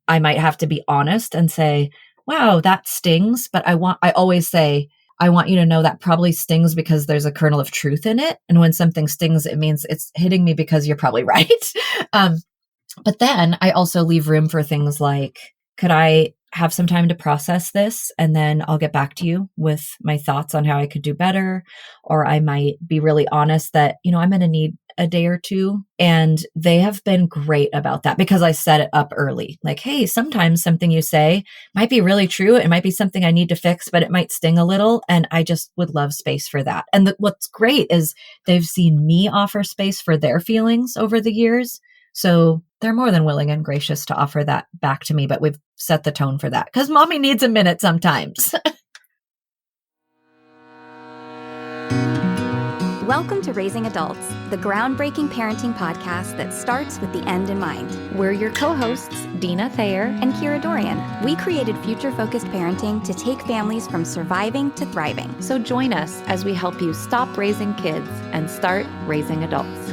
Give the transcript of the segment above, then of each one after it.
I might have to be honest and say, wow, that stings. But I always say, I want you to know that probably stings because there's a kernel of truth in it. And when something stings, it means it's hitting me because you're probably right. But then I also leave room for things like, could I have some time to process this? And then I'll get back to you with my thoughts on how I could do better. Or I might be really honest that, I'm going to need a day or two. And they have been great about that because I set it up early. Like, hey, sometimes something you say might be really true. It might be something I need to fix, but it might sting a little. And I just would love space for that. And what's great is they've seen me offer space for their feelings over the years. So they're more than willing and gracious to offer that back to me, but we've set the tone for that because mommy needs a minute sometimes. Welcome to Raising Adults, the groundbreaking parenting podcast that starts with the end in mind. We're your co-hosts, Dina Thayer and Kira Dorian. We created future-focused parenting to take families from surviving to thriving. So join us as we help you stop raising kids and start raising adults.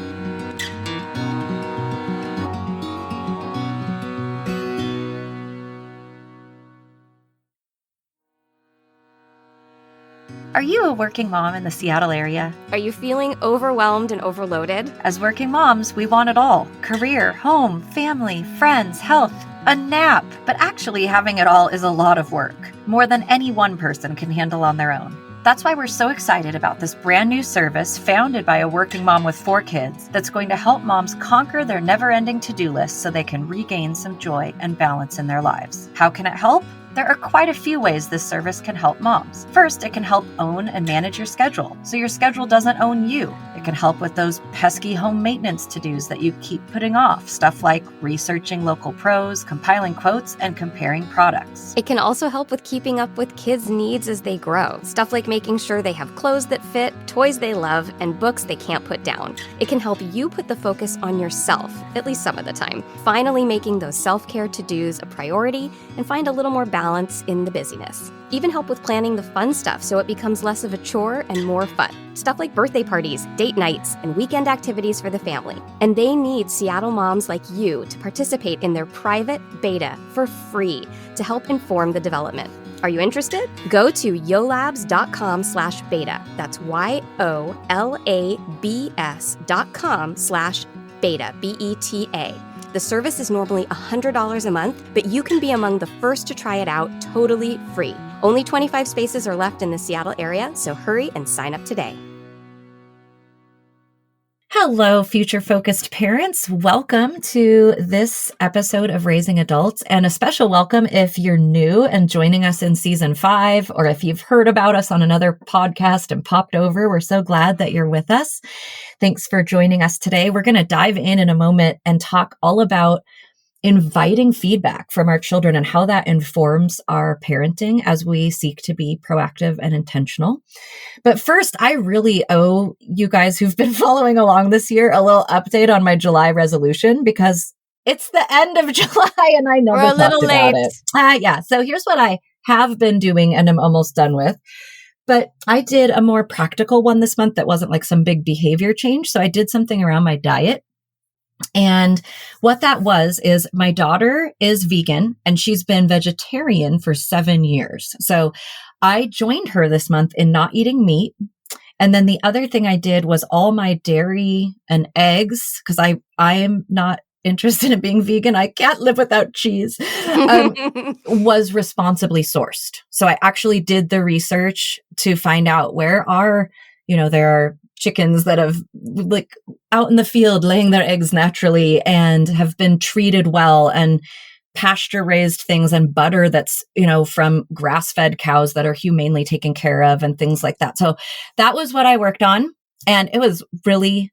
Are you a working mom in the Seattle area? Are you feeling overwhelmed and overloaded? As working moms, we want it all. Career, home, family, friends, health, a nap. But actually having it all is a lot of work, more than any one person can handle on their own. That's why we're so excited about this brand new service founded by a working mom with 4 kids that's going to help moms conquer their never-ending to-do list so they can regain some joy and balance in their lives. How can it help? There are quite a few ways this service can help moms. First, it can help own and manage your schedule, so your schedule doesn't own you. It can help with those pesky home maintenance to-dos that you keep putting off, stuff like researching local pros, compiling quotes, and comparing products. It can also help with keeping up with kids' needs as they grow, stuff like making sure they have clothes that fit, toys they love, and books they can't put down. It can help you put the focus on yourself, at least some of the time, finally making those self-care to-dos a priority and find a little more balance in the busyness. Even help with planning the fun stuff so it becomes less of a chore and more fun. Stuff like birthday parties, date nights, and weekend activities for the family. And they need Seattle moms like you to participate in their private beta for free to help inform the development. Are you interested? Go to yolabs.com/beta. That's YOLABS.com/beta, BETA. The service is normally $100 a month, but you can be among the first to try it out totally free. Only 25 spaces are left in the Seattle area, so hurry and sign up today. Hello, future-focused parents. Welcome to this episode of Raising Adults, and a special welcome if you're new and joining us in season 5, or if you've heard about us on another podcast and popped over. We're so glad that you're with us. Thanks for joining us today. We're going to dive in a moment and talk all about inviting feedback from our children and how that informs our parenting as we seek to be proactive and intentional. But first, I really owe you guys who've been following along this year a little update on my July resolution because it's the end of July and I never talked about it. Yeah. So here's what I have been doing and I'm almost done with. But I did a more practical one this month that wasn't like some big behavior change. So I did something around my diet. And what that was is my daughter is vegan and she's been vegetarian for 7 years. So I joined her this month in not eating meat. And then the other thing I did was all my dairy and eggs, because I am not interested in being vegan. I can't live without cheese, was responsibly sourced. So I actually did the research to find out where are, there are chickens that have like out in the field laying their eggs naturally and have been treated well, and pasture raised things and butter that's, from grass fed cows that are humanely taken care of and things like that. So that was what I worked on. And it was really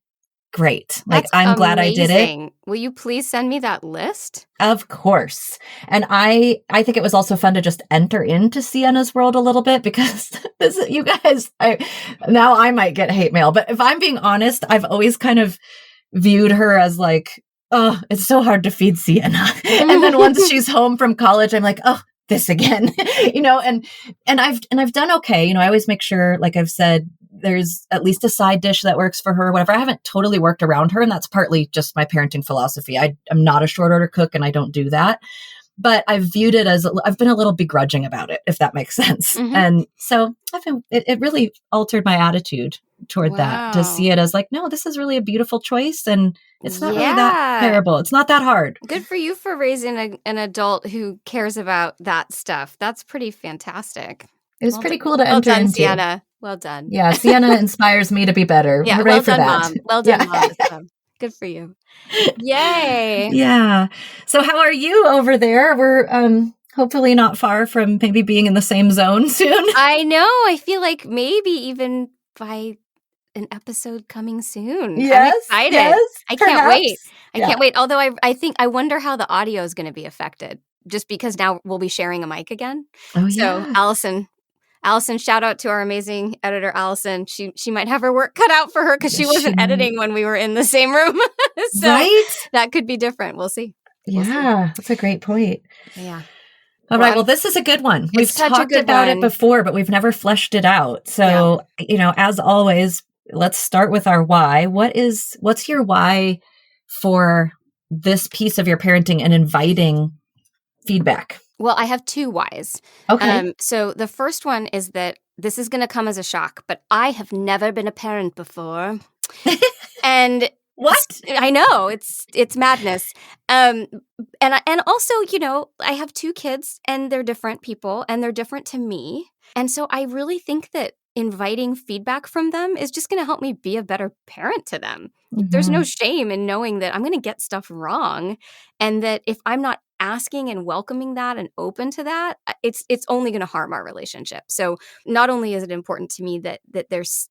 great. Like, I'm glad I did it. Will you please send me that list? Of course. And I think it was also fun to just enter into Sienna's world a little bit because you guys, now I might get hate mail, but if I'm being honest, I've always kind of viewed her as like, oh, it's so hard to feed Sienna. And then once she's home from college, I'm like, oh, this again, and I've done okay. I always make sure, like I've said, there's at least a side dish that works for her, whatever. I haven't totally worked around her. And that's partly just my parenting philosophy. I'm not a short order cook and I don't do that. but I've viewed it as, I've been a little begrudging about it, if that makes sense. Mhm. And so it really altered my attitude toward that, to Wow. see it as like, no, this is really a beautiful choice. And it's not really that Yeah. terrible. It's not that hard. Good for you for raising an adult who cares about that stuff. That's pretty fantastic. It was Well pretty done- cool to well enter done, into. Sienna. Well done. Yeah, Sienna inspires me to be better. Yeah, Hooray well for done, that. Mom. Well done, Yeah. Mom. as well. Good for you. Yay. Yeah. So how are you over there? We're hopefully not far from maybe being in the same zone soon. I know. I feel like maybe even by an episode coming soon. I'm excited. I can't wait. I can't wait. Although I wonder how the audio is going to be affected, just because now we'll be sharing a mic again. Oh, So yeah. Allison, shout out to our amazing editor, Allison. She might have her work cut out for her because she Yes, she wasn't might. editing when we were in the same room. So Right? that could be different. We'll see. We'll see. Yeah, that's a great point. Yeah. All Well, right. I'm- Well, this is a good one. We've such a talked good about it one. before, but we've never fleshed it out. So, as always, let's start with our why. What's your why for this piece of your parenting and inviting feedback? Well, I have two whys. Okay. So the first one is that this is going to come as a shock, but I have never been a parent before. And What? I know it's madness. And also, I have two kids and they're different people and they're different to me. And so I really think that inviting feedback from them is just going to help me be a better parent to them. There's no shame in knowing that I'm going to get stuff wrong, and that if I'm not asking and welcoming that and open to that, it's only going to harm our relationship. So not only is it important to me that there's,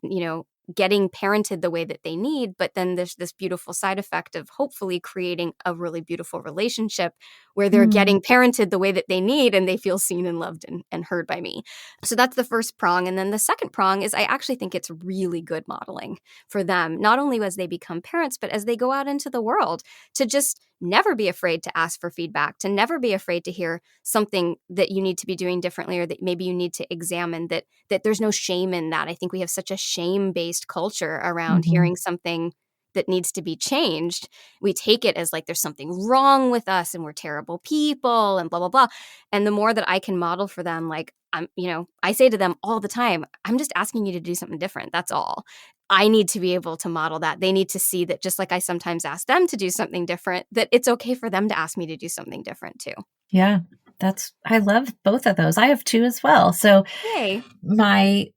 getting parented the way that they need, but then there's this beautiful side effect of hopefully creating a really beautiful relationship where they're getting parented the way that they need and they feel seen and loved and heard by me. So that's the first prong. And then the second prong is I actually think it's really good modeling for them, not only as they become parents, but as they go out into the world, to just never be afraid to ask for feedback, to never be afraid to hear something that you need to be doing differently, or that maybe you need to examine, that there's no shame in that. I think we have such a shame-based culture around hearing something that needs to be changed. We take it as like there's something wrong with us and we're terrible people and blah, blah, blah. And the more that I can model for them, like I say to them all the time, I'm just asking you to do something different. That's all. I need to be able to model that. They need to see that, just like I sometimes ask them to do something different, that it's okay for them to ask me to do something different too. Yeah, I love both of those. I have two as well. So Yay. my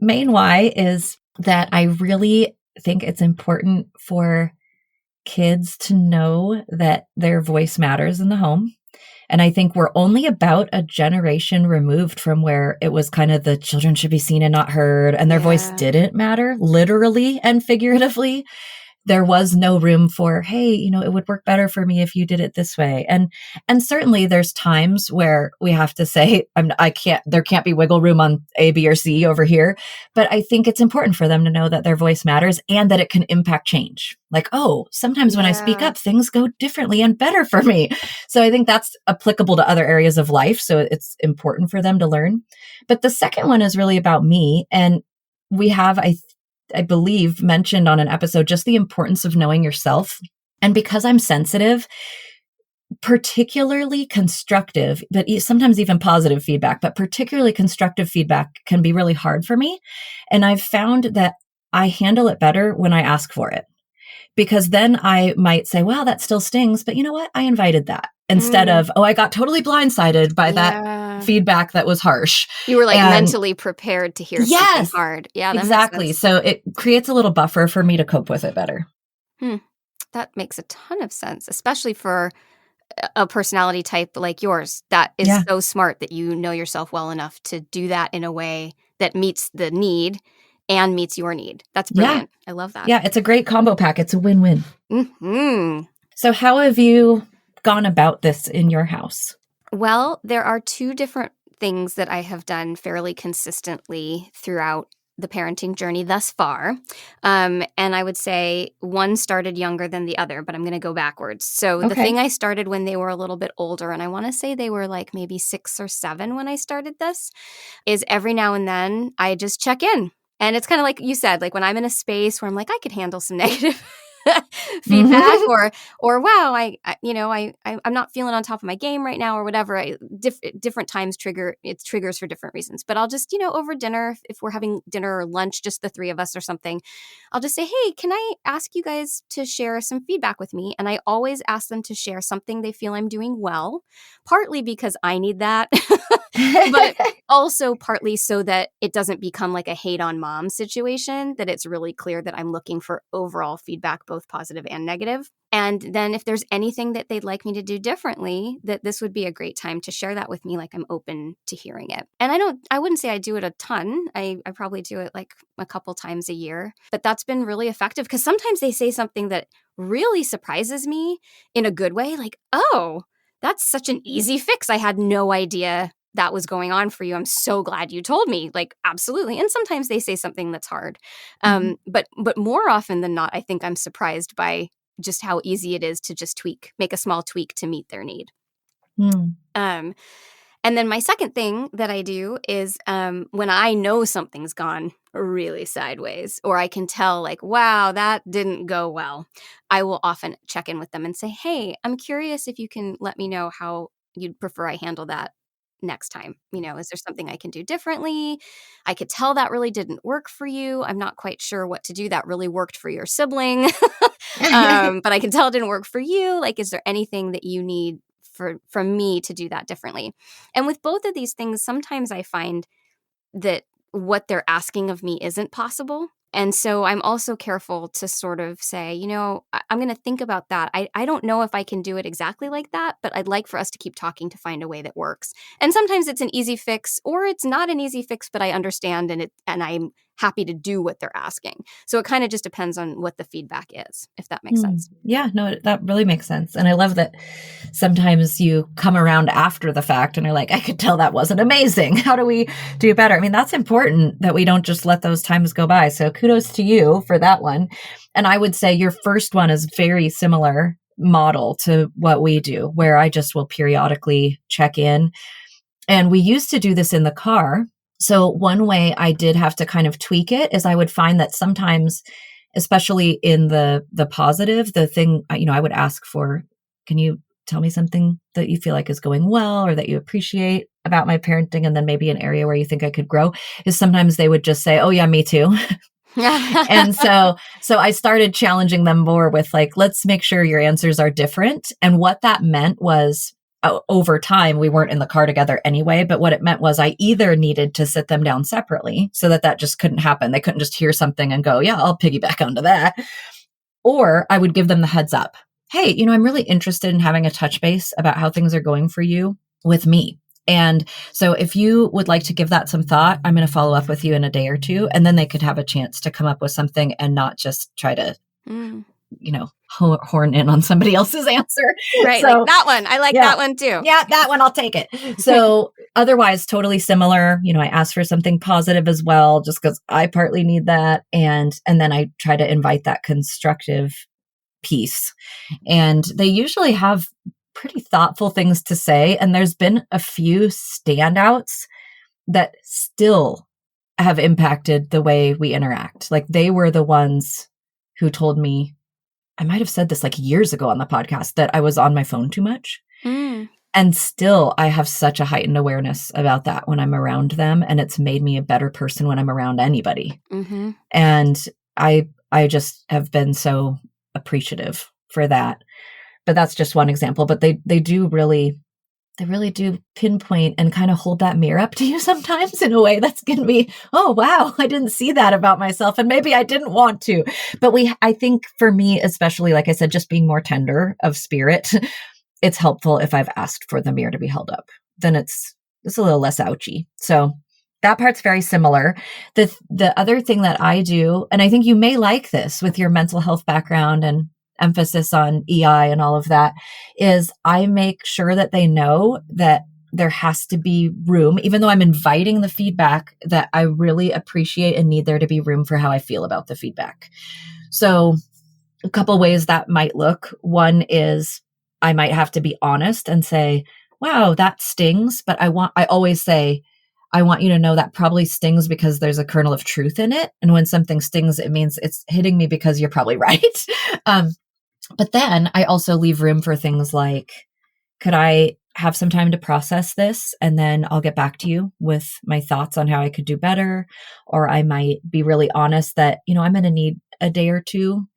main why is that I really think it's important for kids to know that their voice matters in the home. And I think we're only about a generation removed from where it was kind of the children should be seen and not heard, and their voice didn't matter, literally and figuratively. There was no room for, hey, it would work better for me if you did it this way. And certainly there's times where we have to say, there can't be wiggle room on A, B, or C over here. But I think it's important for them to know that their voice matters and that it can impact change. Like, oh, sometimes when I speak up, things go differently and better for me. So I think that's applicable to other areas of life. So it's important for them to learn. But the second one is really about me. And we have, I believe, mentioned on an episode just the importance of knowing yourself. And because I'm sensitive, particularly constructive, but sometimes even positive feedback, but particularly constructive feedback can be really hard for me. And I've found that I handle it better when I ask for it. Because then I might say, wow, that still stings, but you know what? I invited that. Instead of, I got totally blindsided by that feedback that was harsh. You were mentally prepared to hear something hard. Yeah, that exactly. Makes sense. So it creates a little buffer for me to cope with it better. That makes a ton of sense, especially for a personality type like yours. That is so smart that you know yourself well enough to do that in a way that meets the need and meets your need. That's brilliant. I love that. Yeah, it's a great combo pack. It's a win-win. Mm-hmm. So how have you gone about this in your house? Well, there are two different things that I have done fairly consistently throughout the parenting journey thus far. And I would say one started younger than the other, but I'm going to go backwards. So the thing I started when they were a little bit older, and I want to say they were like maybe 6 or 7 when I started this, is every now and then I just check in. And it's kind of like you said, like when I'm in a space where I'm like, I could handle some negative feedback, or wow, I'm not feeling on top of my game right now, or whatever. Different times triggers for different reasons. But I'll just, over dinner, if we're having dinner or lunch, just the three of us or something, I'll just say, hey, can I ask you guys to share some feedback with me? And I always ask them to share something they feel I'm doing well, partly because I need that, but also partly so that it doesn't become like a hate on mom situation, that it's really clear that I'm looking for overall feedback, both positive and negative. And then if there's anything that they'd like me to do differently, that this would be a great time to share that with me. Like, I'm open to hearing it. And I wouldn't say I do it a ton. I probably do it like a couple times a year, but that's been really effective because sometimes they say something that really surprises me in a good way. Like, oh, that's such an easy fix. I had no idea that was going on for you. I'm so glad you told me. Like, absolutely. And sometimes they say something that's hard. But more often than not, I think I'm surprised by just how easy it is to just make a small tweak to meet their need. And then my second thing that I do is when I know something's gone really sideways, or I can tell like, wow, that didn't go well, I will often check in with them and say, hey, I'm curious if you can let me know how you'd prefer I handle that next time. Is there something I can do differently? I could tell that really didn't work for you. I'm not quite sure what to do. That really worked for your sibling. But I can tell it didn't work for you. Like, is there anything that you need from me to do that differently? And with both of these things, sometimes I find that what they're asking of me isn't possible. And so I'm also careful to sort of say, I'm going to think about that. I don't know if I can do it exactly like that, but I'd like for us to keep talking to find a way that works. And sometimes it's an easy fix, or it's not an easy fix, but I understand and I'm happy to do what they're asking. So it kind of just depends on what the feedback is, if that makes sense. Yeah, no, that really makes sense. And I love that sometimes you come around after the fact and are like, I could tell that wasn't amazing. How do we do better? I mean, that's important that we don't just let those times go by. So kudos to you for that one. And I would say your first one is very similar model to what we do, where I just will periodically check in. And we used to do this in the car. So one way I did have to kind of tweak it is I would find that sometimes, especially in the positive, the thing, I would ask for, can you tell me something that you feel like is going well or that you appreciate about my parenting? And then maybe an area where you think I could grow. Is sometimes they would just say, oh yeah, me too. And so I started challenging them more with like, let's make sure your answers are different. And what that meant was, over time, we weren't in the car together anyway, but what it meant was I either needed to sit them down separately so that just couldn't happen. They couldn't just hear something and go, yeah, I'll piggyback onto that. Or I would give them the heads up. Hey, I'm really interested in having a touch base about how things are going for you with me. And so if you would like to give that some thought, I'm going to follow up with you in a day or two. And then they could have a chance to come up with something and not just try to, horn in on somebody else's answer. Right. So, like that one. I like that one too. Yeah, that one. I'll take it. So otherwise, totally similar. I ask for something positive as well, just because I partly need that. And then I try to invite that constructive piece. And they usually have pretty thoughtful things to say. And there's been a few standouts that still have impacted the way we interact. Like, they were the ones who told me, I might have said this like years ago on the podcast, that I was on my phone too much. And still, I have such a heightened awareness about that when I'm around them. And it's made me a better person when I'm around anybody. And I just have been so appreciative for that. But that's just one example. But they really do pinpoint and kind of hold that mirror up to you sometimes in a way that's going to be, oh, wow, I didn't see that about myself. And maybe I didn't want to. But I think for me, especially, like I said, just being more tender of spirit, it's helpful if I've asked for the mirror to be held up. Then it's a little less ouchy. So that part's very similar. The other thing that I do, and I think you may like this with your mental health background and emphasis on EI and all of that, is I make sure that they know that there has to be room, even though I'm inviting the feedback, that I really appreciate and need there to be room for how I feel about the feedback. So a couple ways that might look. One is I might have to be honest and say, wow, that stings. But I always say, I want you to know that probably stings because there's a kernel of truth in it. And when something stings, it means it's hitting me because you're probably right. But then I also leave room for things like, could I have some time to process this? And then I'll get back to you with my thoughts on how I could do better. Or I might be really honest that, I'm going to need a day or two.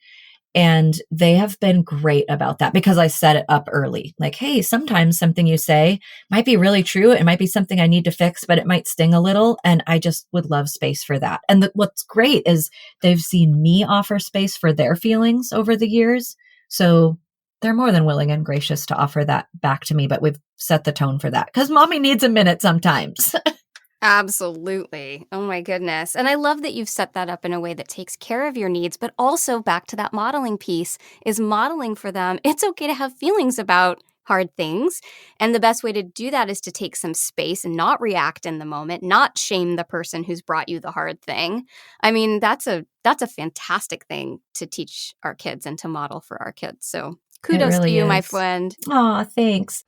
And they have been great about that because I set it up early. Like, hey, sometimes something you say might be really true. It might be something I need to fix, but it might sting a little. And I just would love space for that. And what's great is they've seen me offer space for their feelings over the years. So they're more than willing and gracious to offer that back to me, but we've set the tone for that because mommy needs a minute sometimes. Absolutely. Oh my goodness. And I love that you've set that up in a way that takes care of your needs, but also back to that modeling piece is modeling for them. It's okay to have feelings about hard things. And the best way to do that is to take some space and not react in the moment, not shame the person who's brought you the hard thing. I mean, that's a fantastic thing to teach our kids and to model for our kids. So kudos really to you, my is. friend. Aw, thanks.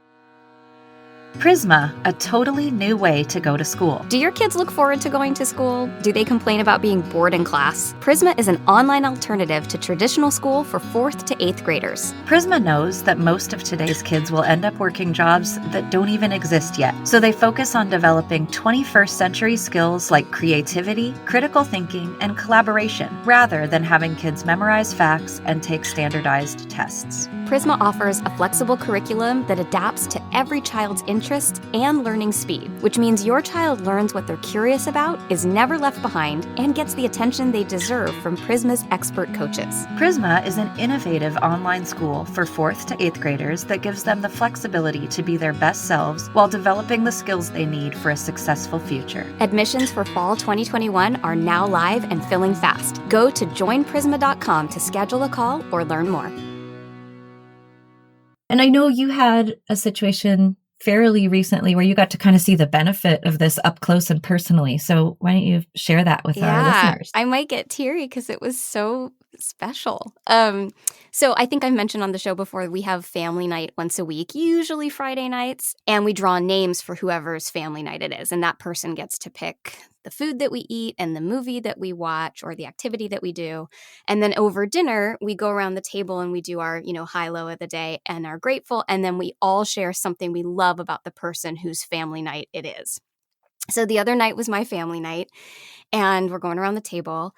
Prisma, a totally new way to go to school. Do your kids look forward to going to school? Do they complain about being bored in class? Prisma is an online alternative to traditional school for 4th to 8th graders. Prisma knows that most of today's kids will end up working jobs that don't even exist yet. So they focus on developing 21st century skills like creativity, critical thinking, and collaboration, rather than having kids memorize facts and take standardized tests. Prisma offers a flexible curriculum that adapts to every child's interest and learning speed, which means your child learns what they're curious about, is never left behind, and gets the attention they deserve from Prisma's expert coaches. Prisma is an innovative online school for 4th to 8th graders that gives them the flexibility to be their best selves while developing the skills they need for a successful future. Admissions for fall 2021 are now live and filling fast. Go to joinprisma.com to schedule a call or learn more. And I know you had a situation fairly recently where you got to kind of see the benefit of this up close and personally. So why don't you share that with our listeners? I might get teary because it was so special. So I think I mentioned on the show before, we have family night once a week, usually Friday nights, and we draw names for whoever's family night it is. And that person gets to pick the food that we eat and the movie that we watch or the activity that we do. And then over dinner, we go around the table and we do our, high, low of the day and are grateful. And then we all share something we love about the person whose family night it is. So the other night was my family night, and we're going around the table.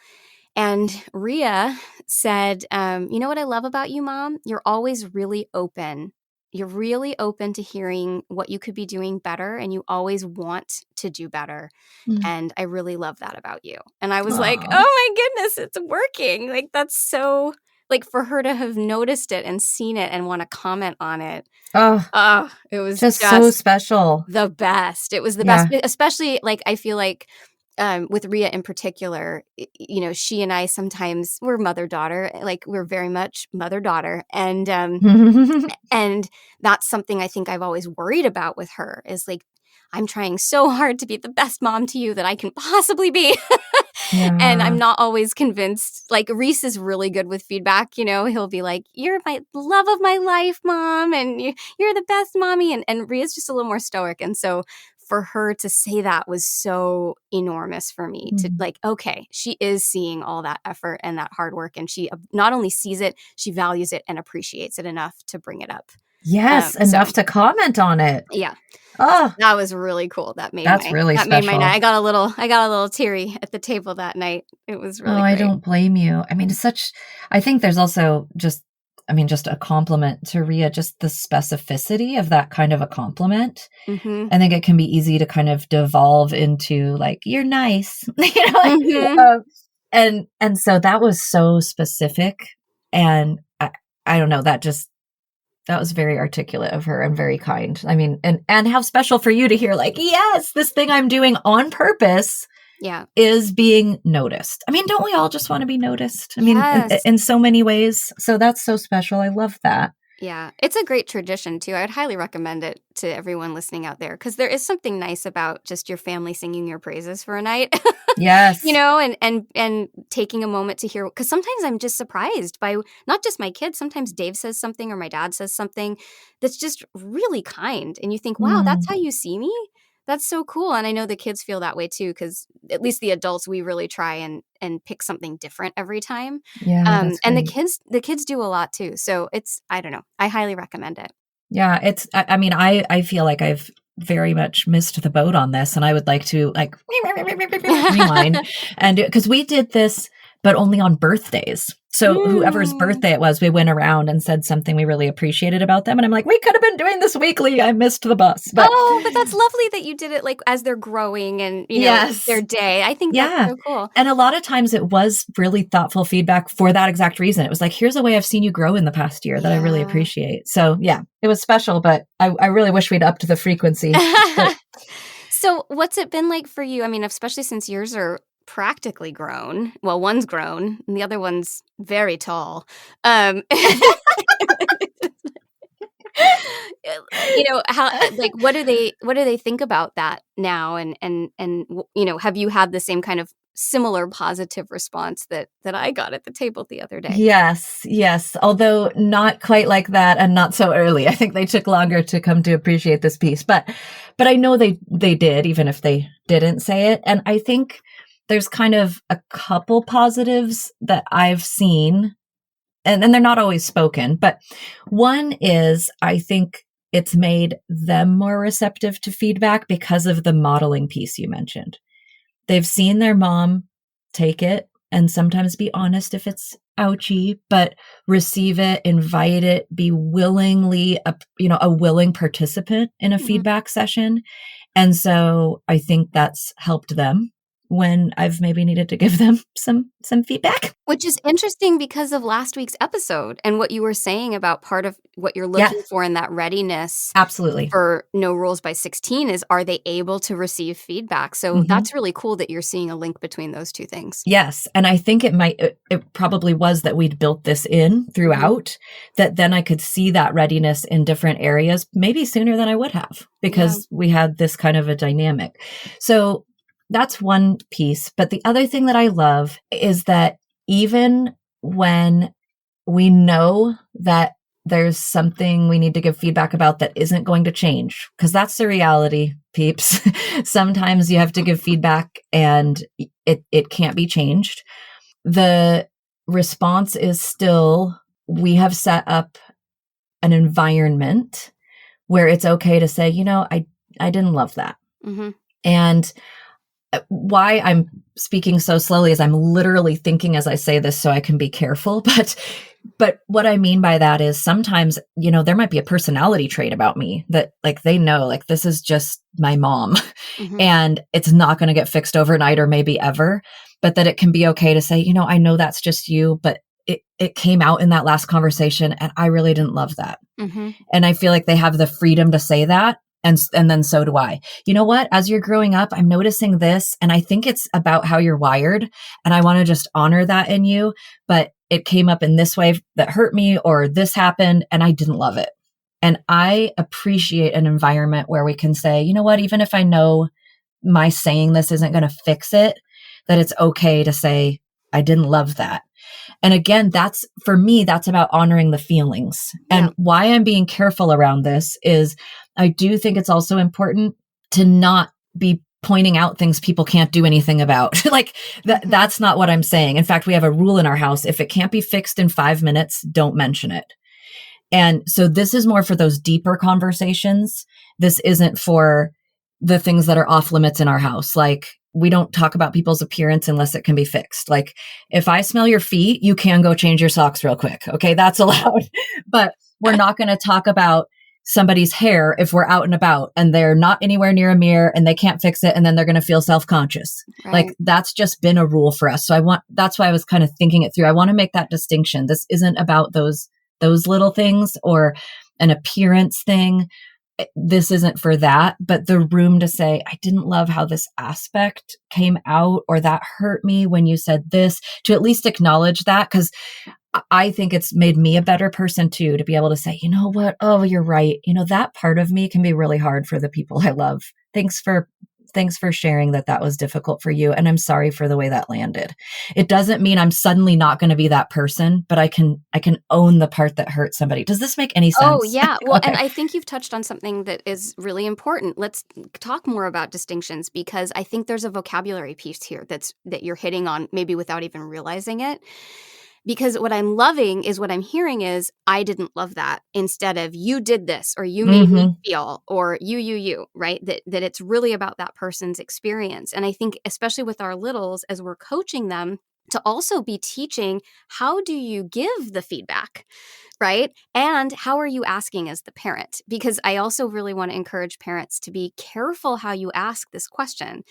And Rhea said, you know what I love about you, Mom? You're always really open. You're really open to hearing what you could be doing better, and you always want to do better. Mm. And I really love that about you. And I was like, oh my goodness, it's working. Like, that's so, like, for her to have noticed it and seen it and want to comment on it. Oh, it was just so special. The best. It was the best, especially, like, I feel like, with Rhea in particular, she and I sometimes, we're mother-daughter, like we're very much mother-daughter. And and that's something I think I've always worried about with her is like, I'm trying so hard to be the best mom to you that I can possibly be. And I'm not always convinced. Like Reese is really good with feedback. He'll be like, you're my love of my life, Mom. And you're the best mommy. And Rhea's just a little more stoic. And so for her to say that was so enormous for me to like, okay, she is seeing all that effort and that hard work. And she not only sees it, she values it and appreciates it enough to bring it up. Yes, enough to comment on it. Yeah. Oh, that was really cool. That made really special. Made my night. I got a little teary at the table that night. It was really great. I don't blame you. I mean, I think there's also just a compliment to Rhea, just the specificity of that kind of a compliment. Mm-hmm. I think it can be easy to kind of devolve into like, you're nice, and so that was so specific. And I don't know, that was very articulate of her and very kind. I mean, and how special for you to hear like, yes, this thing I'm doing on purpose is being noticed. I mean, don't we all just want to be noticed? I mean, in so many ways. So that's so special. I love that. Yeah. It's a great tradition too. I would highly recommend it to everyone listening out there because there is something nice about just your family singing your praises for a night. Yes. And taking a moment to hear, because sometimes I'm just surprised by not just my kids. Sometimes Dave says something or my dad says something that's just really kind. And you think, wow, that's how you see me? That's so cool. And I know the kids feel that way too, because at least the adults, we really try and pick something different every time. Yeah, that's And great. the kids do a lot too. So I don't know. I highly recommend it. Yeah, I mean, I feel like I've very much missed the boat on this, and I would like to like rewind and because we did this, but only on birthdays. So whoever's birthday it was, we went around and said something we really appreciated about them. And I'm like, we could have been doing this weekly. I missed the bus. But but that's lovely that you did it like as they're growing and, you know, Yes. their day. I think that's so cool. And a lot of times it was really thoughtful feedback for that exact reason. It was like, here's a way I've seen you grow in the past year that I really appreciate. So yeah, it was special, but I really wish we'd upped the frequency. So what's it been like for you? I mean, especially since yours are practically grown. Well, one's grown and the other one's very tall. You know, how like what do they think about that now? And you know, have you had the same kind of similar positive response that I got at the table the other day? Yes. Although not quite like that and not so early. I think they took longer to come to appreciate this piece, but I know they did, even if they didn't say it. And I think there's kind of a couple positives that I've seen, and they're not always spoken, but one is I think it's made them more receptive to feedback because of the modeling piece you mentioned. They've seen their mom take it and sometimes be honest if it's ouchy, but receive it, invite it, be willingly a willing participant in a feedback session. And so I think that's helped them when I've maybe needed to give them some feedback. Which is interesting because of last week's episode and what you were saying about part of what you're looking for in that readiness. Absolutely. For No Rules by 16 is, are they able to receive feedback? So that's really cool that you're seeing a link between those two things. Yes. And I think it probably was that we'd built this in throughout, that then I could see that readiness in different areas, maybe sooner than I would have, because we had this kind of a dynamic. So that's one piece. But the other thing that I love is that even when we know that there's something we need to give feedback about that isn't going to change, because that's the reality, peeps. Sometimes you have to give feedback and it can't be changed. The response is still, we have set up an environment where it's okay to say, you know, I didn't love that. And why I'm speaking so slowly is I'm literally thinking as I say this so I can be careful. But what I mean by that is sometimes, you know, there might be a personality trait about me that like they know like this is just my mom and it's not going to get fixed overnight or maybe ever, but that it can be okay to say, you know, I know that's just you, but it came out in that last conversation and I really didn't love that. And I feel like they have the freedom to say that. And then so do I. You know what? As you're growing up, I'm noticing this, and I think it's about how you're wired, and I want to just honor that in you. But it came up in this way that hurt me, or this happened, and I didn't love it. And I appreciate an environment where we can say, you know what? Even if I know my saying this isn't going to fix it, that it's okay to say, I didn't love that. And again, that's for me, that's about honoring the feelings. And why I'm being careful around this is I do think it's also important to not be pointing out things people can't do anything about. Like that's not what I'm saying. In fact, we have a rule in our house. If it can't be fixed in 5 minutes, don't mention it. And so this is more for those deeper conversations. This isn't for the things that are off limits in our house. Like we don't talk about people's appearance unless it can be fixed. Like if I smell your feet, you can go change your socks real quick. Okay. That's allowed, but we're not going to talk about somebody's hair if we're out and about and they're not anywhere near a mirror and they can't fix it. And then they're going to feel self-conscious. Right. Like that's just been a rule for us. So that's why I was kind of thinking it through. I want to make that distinction. This isn't about those little things or an appearance thing. This isn't for that, but the room to say, I didn't love how this aspect came out, or that hurt me when you said this, to at least acknowledge that. Cause I think it's made me a better person too, to be able to say, you know what? Oh, you're right. You know, that part of me can be really hard for the people I love. Thanks for thanks for sharing that was difficult for you. And I'm sorry for the way that landed. It doesn't mean I'm suddenly not going to be that person, but I can own the part that hurt somebody. Does this make any sense? Oh, yeah. Well, Okay. and I think you've touched on something that is really important. Let's talk more about distinctions, because I think there's a vocabulary piece here that you're hitting on, maybe without even realizing it. Because what I'm loving is what I'm hearing is, I didn't love that, instead of you did this, or you made me feel, or you, right? That it's really about that person's experience. And I think especially with our littles, as we're coaching them, to also be teaching, how do you give the feedback, right? And how are you asking as the parent? Because I also really want to encourage parents to be careful how you ask this question,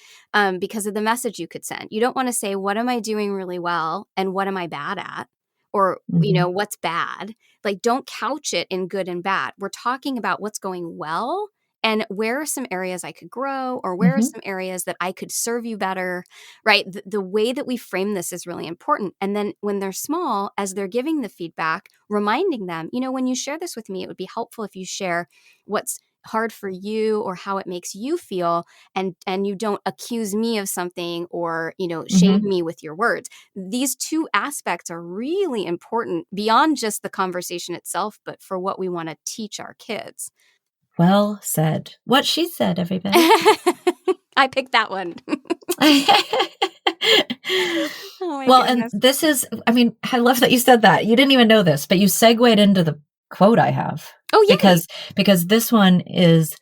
because of the message you could send. You don't want to say, what am I doing really well? And what am I bad at? Or, what's bad? Like, don't couch it in good and bad. We're talking about what's going well, and where are some areas I could grow, or where are some areas that I could serve you better, right? The way that we frame this is really important. And then when they're small, as they're giving the feedback, reminding them, when you share this with me, it would be helpful if you share what's hard for you or how it makes you feel, and you don't accuse me of something, or shame me with your words. These two aspects are really important beyond just the conversation itself, but for what we want to teach our kids. Well said. What she said, everybody. I picked that one. Oh, well, goodness. And this is, I love that you said that. You didn't even know this, but you segued into the quote I have. Oh, yeah. Because this one is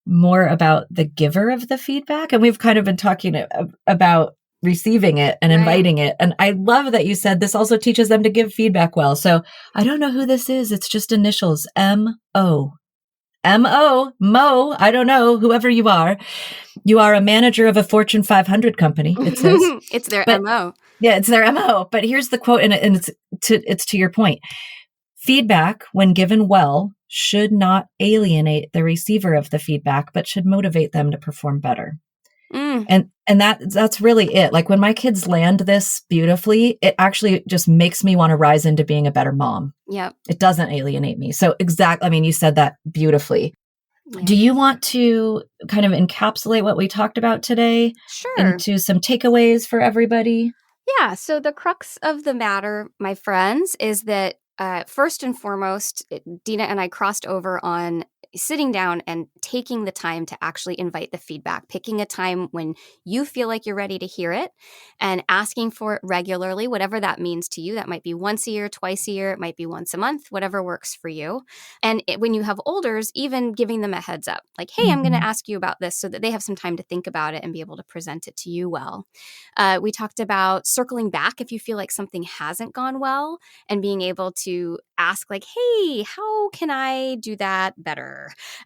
more about the giver of the feedback. And we've kind of been talking about receiving it and inviting it. And I love that you said this also teaches them to give feedback well. So I don't know who this is. It's just initials, M-O. M-O, Mo, I don't know, whoever you are. You are a manager of a Fortune 500 company, it says. It's their MO. Yeah, it's their MO. But here's the quote, and it's to your point. Feedback, when given well, should not alienate the receiver of the feedback, but should motivate them to perform better. And that's really it. Like, when my kids land this beautifully, it actually just makes me want to rise into being a better mom. Yep. It doesn't alienate me. So you said that beautifully. Yeah. Do you want to kind of encapsulate what we talked about today? Sure. Into some takeaways for everybody? Yeah. So the crux of the matter, my friends, is that first and foremost, Dina and I crossed over on sitting down and taking the time to actually invite the feedback, picking a time when you feel like you're ready to hear it, and asking for it regularly, whatever that means to you. That might be once a year, twice a year, it might be once a month, whatever works for you. And when you have olders, even giving them a heads up, like, hey, I'm going to ask you about this, so that they have some time to think about it and be able to present it to you well. We talked about circling back if you feel like something hasn't gone well, and being able to ask, like, hey, how can I do that better?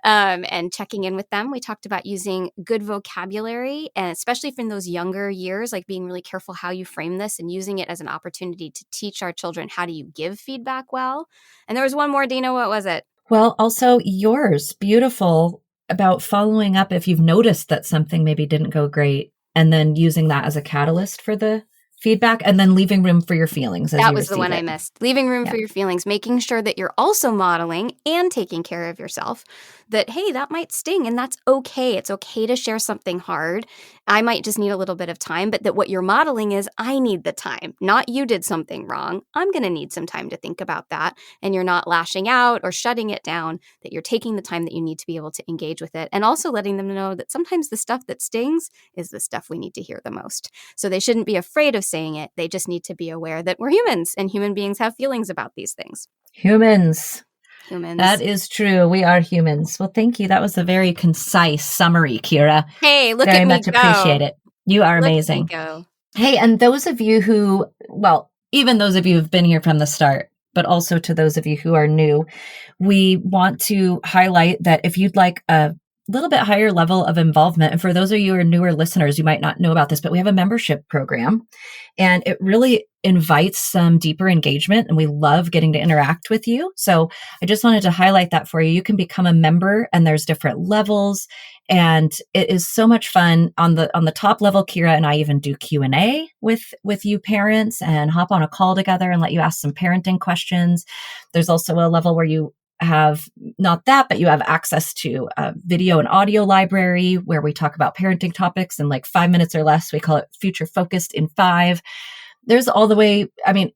And checking in with them. We talked about using good vocabulary, and especially from those younger years, like being really careful how you frame this and using it as an opportunity to teach our children, how do you give feedback well? And there was one more, Dina. What was it? Well, also yours, beautiful, about following up if you've noticed that something maybe didn't go great, and then using that as a catalyst for the feedback, and then leaving room for your feelings. That was the one I missed. Leaving room for your feelings, making sure that you're also modeling and taking care of yourself. That, hey, that might sting, and that's okay. It's okay to share something hard. I might just need a little bit of time, but that what you're modeling is, I need the time, not you did something wrong. I'm going to need some time to think about that. And you're not lashing out or shutting it down, that you're taking the time that you need to be able to engage with it. And also letting them know that sometimes the stuff that stings is the stuff we need to hear the most. So they shouldn't be afraid of saying it. They just need to be aware that we're humans, and human beings have feelings about these things. Humans. That is true. We are humans. Well, thank you. That was a very concise summary, Kira. Hey, look very at me much go. Appreciate it. You are look amazing. At me go. Hey, and those of you who, well, even those of you who've been here from the start, but also to those of you who are new, we want to highlight that if you'd like a little bit higher level of involvement, and for those of you who are newer listeners, you might not know about this, but we have a membership program, and it really invites some deeper engagement, and we love getting to interact with you. So I just wanted to highlight that for you. You can become a member, and there's different levels, and it is so much fun. On the top level, Kira and I even do Q&A with you parents, and hop on a call together and let you ask some parenting questions. There's also a level where you have not that, but you have access to a video and audio library where we talk about parenting topics in like 5 minutes or less. We call it Future Focused in 5. There's all the way,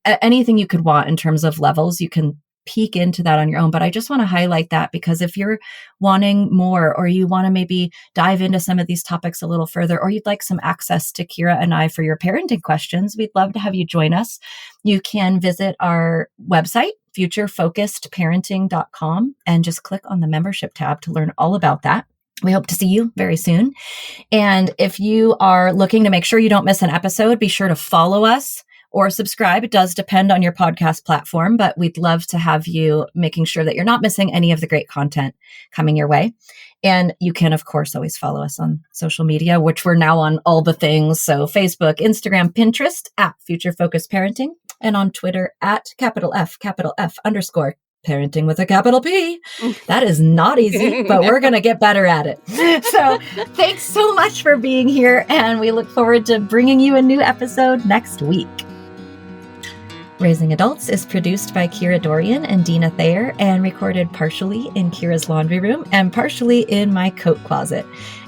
anything you could want in terms of levels, you can peek into that on your own. But I just want to highlight that because if you're wanting more, or you want to maybe dive into some of these topics a little further, or you'd like some access to Kira and I for your parenting questions, we'd love to have you join us. You can visit our website, futurefocusedparenting.com, and just click on the membership tab to learn all about that. We hope to see you very soon. And if you are looking to make sure you don't miss an episode, be sure to follow us or subscribe. It does depend on your podcast platform, but we'd love to have you making sure that you're not missing any of the great content coming your way. And you can, of course, always follow us on social media, which we're now on all the things. So Facebook, Instagram, Pinterest at Future Focused Parenting, and on Twitter at capital F _ parenting with a capital P. That is not easy, but we're going to get better at it. So thanks so much for being here. And we look forward to bringing you a new episode next week. Raising Adults is produced by Kira Dorian and Dina Thayer and recorded partially in Kira's laundry room and partially in my coat closet.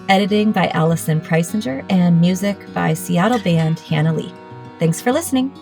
Editing by Allison Preisinger and music by Seattle band Hannah Lee. Thanks for listening.